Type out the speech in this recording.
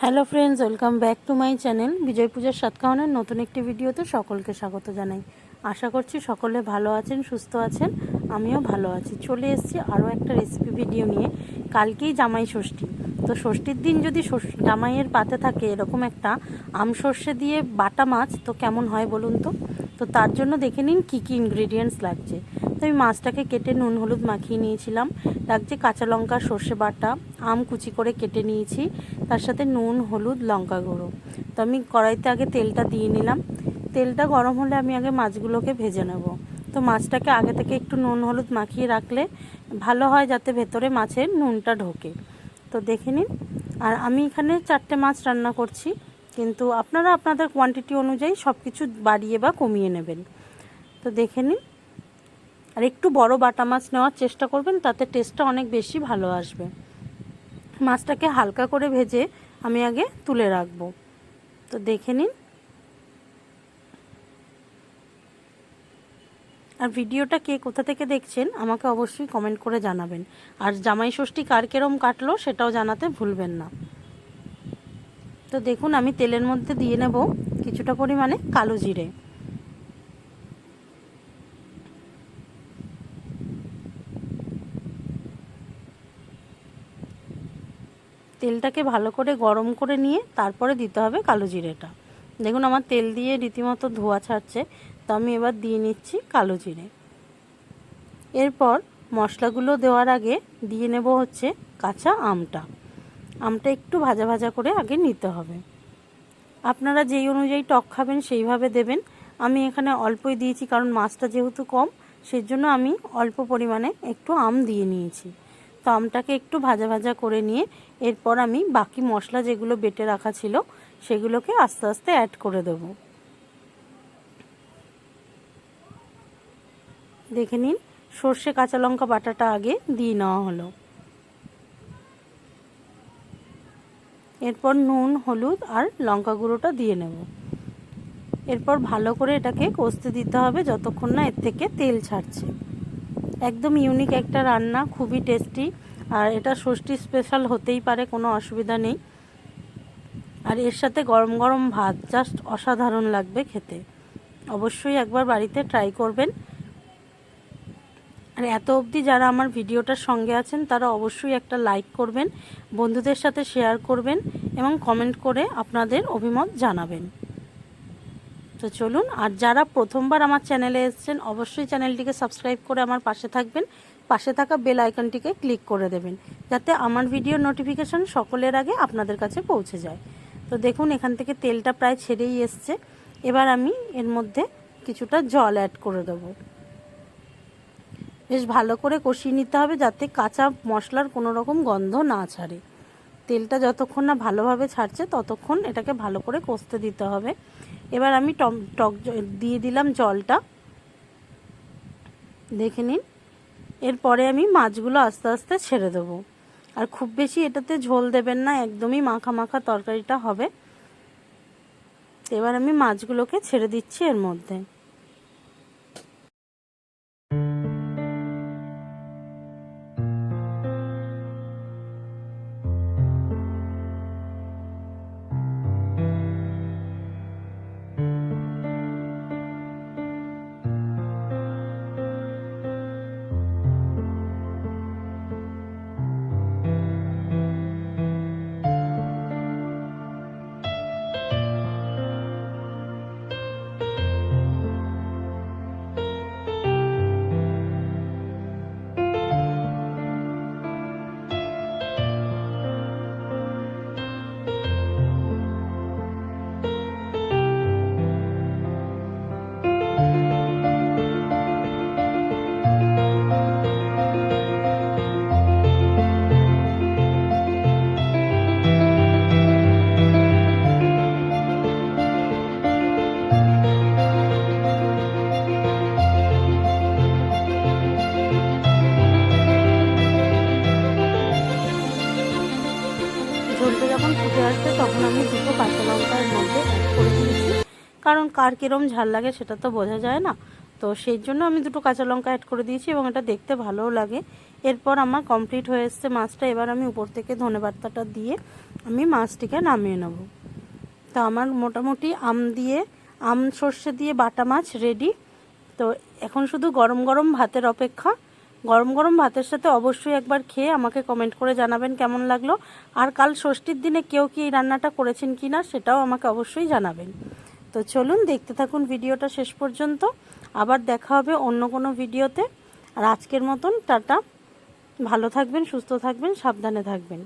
Hello friends, welcome back to my channel. Bijoy পূজার সাতকাহনের নতুন একটি ভিডিওতে সকলকে স্বাগত জানাই। আশা করছি সকলে ভালো আছেন, সুস্থ আছেন, আমিও ভালো আছি। চলে এসেছি আরও একটা রেসিপি ভিডিও নিয়ে। কালকেই জামাই ষষ্ঠী, তো ষষ্ঠীর দিন যদি জামাইয়ের পাতে থাকে এরকম একটা আম সর্ষে দিয়ে বাটা মাছ, তো কেমন হয় বলুন তো। তো তার জন্য দেখে নিন কী কী ইনগ্রিডিয়েন্টস লাগছে। তো আমি মাছটাকে কেটে নুন হলুদ মাখিয়ে নিয়েছিলাম। লাগছে কাঁচা লঙ্কা, সর্ষে বাটা, আম কুচি করে কেটে নিয়েছি, তার সাথে নুন হলুদ লঙ্কা গুঁড়ো। তো আমি কড়াইতে আগে তেলটা দিয়ে নিলাম। তেলটা গরম হলে আমি আগে মাছগুলোকে ভেজে নেব। তো মাছটাকে আগে থেকে একটু নুন হলুদ মাখিয়ে রাখলে ভালো হয়, যাতে ভেতরে মাছের নুনটা ঢোকে। তো দেখে নিন। আর আমি এখানে 4টে মাছ রান্না করছি, কিন্তু আপনারা আপনাদের কোয়ান্টিটি অনুযায়ী সব কিছু বাড়িয়ে বা কমিয়ে নেবেন। তো দেখে নিন। আর একটু বড় বাটা মাছ নেওয়ার চেষ্টা করবেন, তাতে টেস্টটা অনেক বেশি ভালো আসবে। মাছটাকে হালকা করে ভেজে আমি আগে তুলে রাখবো। তো দেখে নিন। আর ভিডিওটা কে কোথা থেকে দেখছেন আমাকে অবশ্যই কমেন্ট করে জানাবেন। আর জামাই ষষ্ঠী কার কেরম কাটলো সেটাও জানাতে ভুলবেন না। তো দেখুন, আমি তেলের মধ্যে দিয়ে নেব কিছুটা পরিমাণে কালো জিরে। তেলটাকে ভালো করে গরম করে নিয়ে তারপরে দিতে হবে কালো জিরেটা। দেখুন আমার তেল দিয়ে রীতিমতো ধোঁয়া ছাড়ছে, তো আমি এবার দিয়ে নিচ্ছি কালো জিরে। এরপর মশলাগুলো দেওয়ার আগে দিয়ে নেব হচ্ছে কাঁচা আমটা। আমটা একটু ভাজা ভাজা করে আগে নিতে হবে। আপনারা যেই অনুযায়ী টক খাবেন সেইভাবে দেবেন। আমি এখানে অল্পই দিয়েছি, কারণ মাছটা যেহেতু কম, সেই জন্য আমি অল্প পরিমাণে একটু আম দিয়ে নিয়েছি। তো আমটাকে একটু ভাজা ভাজা করে নিয়ে এরপর আমি বাকি মশলা যেগুলো বেটে রাখা ছিল সেগুলোকে আস্তে আস্তে অ্যাড করে দেব। দেখে নিন, সর্ষে কাঁচা লঙ্কা বাটাটা আগে দিয়ে নেওয়া হলো। এরপর নুন হলুদ আর লঙ্কা গুঁড়োটা দিয়ে নেব। এরপর ভালো করে এটাকে কষতে দিতে হবে যতক্ষণ না এর থেকে তেল ছাড়ছে। একদম ইউনিক একটা রান্না, খুবই টেস্টি। আর এটা ষষ্ঠী স্পেশাল হতেই পারে, কোনো অসুবিধা নেই। আর এর সাথে গরম গরম ভাত জাস্ট অসাধারণ লাগবে খেতে। অবশ্যই একবার বাড়িতে ট্রাই করবেন। আর এত অবধি যারা আমার ভিডিওটার সঙ্গে আছেন তারা অবশ্যই একটা লাইক করবেন, বন্ধুদের সাথে শেয়ার করবেন এবং কমেন্ট করে আপনাদের অভিমত জানাবেন। তো চলুন, আর যারা প্রথমবার আমার চ্যানেলে এসেছেন অবশ্যই চ্যানেলটিকে সাবস্ক্রাইব করে আমার পাশে থাকবেন। পাশে থাকা বেল আইকনটিকে ক্লিক করে দেবেন, যাতে আমার ভিডিওর নোটিফিকেশন সকলের আগে আপনাদের কাছে পৌঁছে যায়। তো দেখুন, এখান থেকে তেলটা প্রায় ছেড়েই এসছে। এবার আমি এর মধ্যে কিছুটা জল অ্যাড করে দেবো। বেশ ভালো করে কষিয়ে নিতে হবে, যাতে কাঁচা মশলার কোনো রকম গন্ধ না ছাড়ে। তেলটা যতক্ষণ না ভালোভাবে ছাড়ছে ততক্ষণ এটাকে ভালো করে কষতে দিতে হবে। এবার আমি টক দিয়ে দিলাম জলটা, দেখে নিন। এরপরে আমি মাছগুলো আস্তে আস্তে ছেড়ে দেবো। আর খুব বেশি এটাতে ঝোল দেবেন না, একদমই মাখা মাখা তরকারিটা হবে। এবার আমি মাছগুলোকে ছেড়ে দিচ্ছি এর মধ্যে। ঝোলটা যখন ফুটে আসবে তখন আমি দুটো কাঁচা লঙ্কার মধ্যে অ্যাড করে দিয়েছি, কারণ কার কীরম ঝাল লাগে সেটা তো বোঝা যায় না। তো সেই জন্য আমি দুটো কাঁচা লঙ্কা অ্যাড করে দিয়েছি এবং এটা দেখতে ভালোও লাগে। এরপর আমার কমপ্লিট হয়ে এসছে মাছটা। এবার আমি উপর থেকে ধনেপাতাটা দিয়ে আমি মাছটিকে নামিয়ে নেব। তো আমার মোটামুটি আম সর্ষে দিয়ে বাটা মাছ রেডি। তো এখন শুধু গরম গরম ভাতের অপেক্ষা। গরম গরম ভাতের সাথে অবশ্যই একবার খেয়ে আমাকে কমেন্ট করে জানাবেন কেমন লাগলো। আর কাল ষষ্ঠীর দিনে কেউ কি এই রান্নাটা করেছেন কি না সেটাও আমাকে অবশ্যই জানাবেন। তো চলুন দেখতে থাকুন ভিডিওটা শেষ পর্যন্ত। আবার দেখা হবে অন্য কোনো ভিডিওতে। আর আজকের মতন টাটা। ভালো থাকবেন, সুস্থ থাকবেন, সাবধানে থাকবেন।